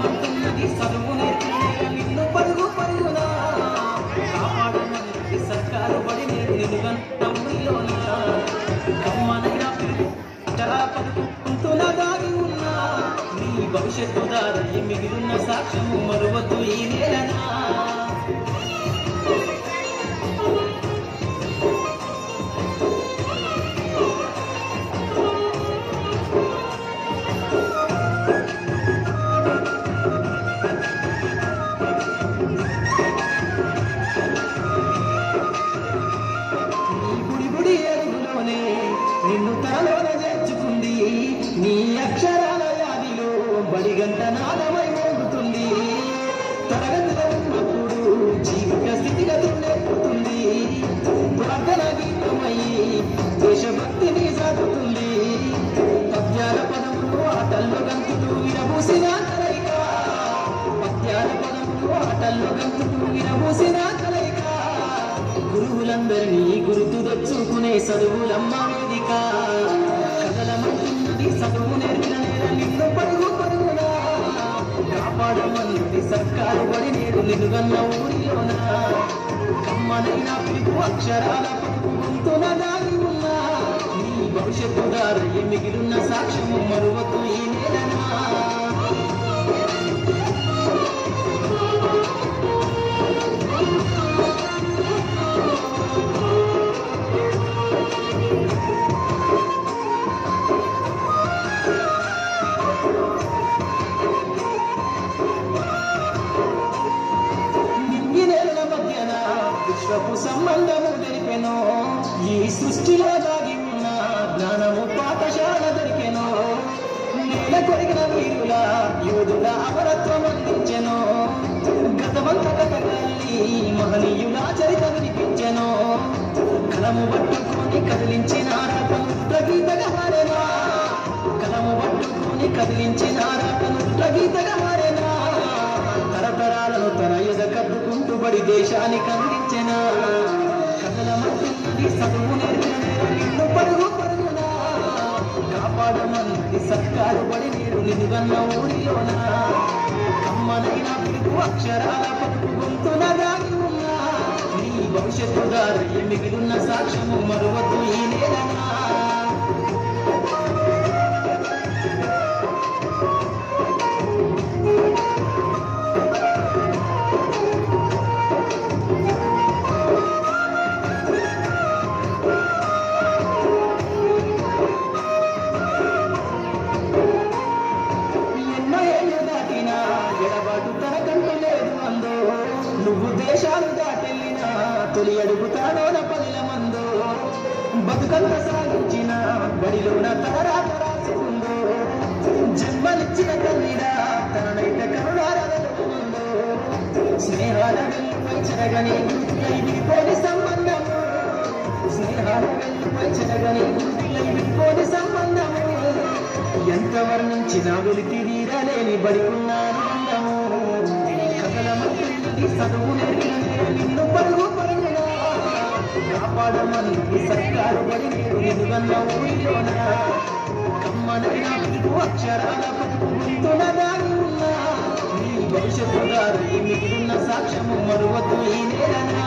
కథలమంటున్నది చదువు నేర్పిన నేల నిన్ను పరుగు పరుగునా కాపాడమన్నది సర్కారు బడి నేడు నిలుగన్న ఊరిలోనా కమ్మనైన పిలుపు అక్షరాల పలుకుంటున్న దాగి ఉన్నా నీ భవిష్యత్తు దారి మిగిలిన సాక్ష్యము మరువద్దు ఈ నేలనా నిన్ను తనలోన చేర్చుకుంది నీ అక్షరాల వ్యాధిలో బడిగంట నాదమై మోగుతుంది తరగతిలో ఉన్నప్పుడు జీవిత స్థితిగతులు నేర్పుతుంది ప్రార్థన గీతమై దేశభక్తిని సాగుతుంది పద్యాల పదములు ఆటల్లో గంతులు విరబూసిన కలయిక పద్యాల పదములు ఆటల్లో గంతులు విరబూసిన కలయిక గురువులందరినీ గుర్తు తెచ్చుకునే చదువులమ్మ వేదిక కథలమంటున్నది చదువు నేర్పిన నేల నిన్ను పరుగు పరుగునా కాపాడమన్నది సర్కారు బడి నేడు నిలుగన్న ఊరిలోనా కమ్మనైన పిలుపు అక్షరాల పలుకు గొంతున దాగి ఉన్నా నీ భవిష్యత్తు దారి మిగిలిన సాక్ష్యము మరువద్దు ఈ నేలనా విశ్వపు సంబంధము తెలిపెనో ఈ సృష్టిలో దాగి ఉన్న జ్ఞానము పాఠశాల దొరికెనో నేల కొరిగిన వీరుల యోధుల అమరత్వం అందించెనో గతమంత కథలీ మహనీయుల చరిత వినిపించెనో కలము పట్టుకొని కదిలించిన రాతను గీతగా మారేనా కలము పట్టుకొని కదిలించిన రాతను గీతగా మారేనా తరతరాలను తన ఎద కట్టుకుంటూ బడి దేశానికి అందించెనా కథలమంటున్నది చదువు నేర్పిన నేల నిన్ను పరుగు పరుగునా కాపాడమన్నది సర్కారు బడి నేడు నిలుగన్న ఊరిలోనా కమ్మనైన పిలుపు అక్షరాల పలుకు గొంతున దాగి ఉన్నా నీ భవిష్యత్తు దారి మిగిలిన సాక్ష్యము మరువద్దు ఈ నేలనా నువ్వు దేశాలు దాటెళ్ళినా తొలి అడుగుతాడోన పల్లెల మందో బతుకంత సాగించిన బడిలోన తలరాత రాసుకుందో జన్మనిచ్చిన తల్లిరా తననైత కరుణారదలుకుందో స్నేహాల వెల్లుపై చెరగని గుర్తులై విడిపోని సంబంధము స్నేహాల వెల్లుపై చెరగని గుర్తులై విడిపోని సంబంధము ఎంత వర్ణించినా వెలితి తీరలేని బడికున్నాను అందము కథలమంటున్నది చదువు నేర్పిన నేల నిన్ను పరుగు పరుగునా కాపాడమన్నది సర్కారు బడి నేడు నిలుగన్న ఊరిలోనా కమ్మనైన పిలుపు అక్షరాల పలుకు గొంతున దాగి ఉన్నా నీ భవిష్యత్తు దారి మిగిలిన సాక్ష్యము మరువద్దు ఈ నేలనా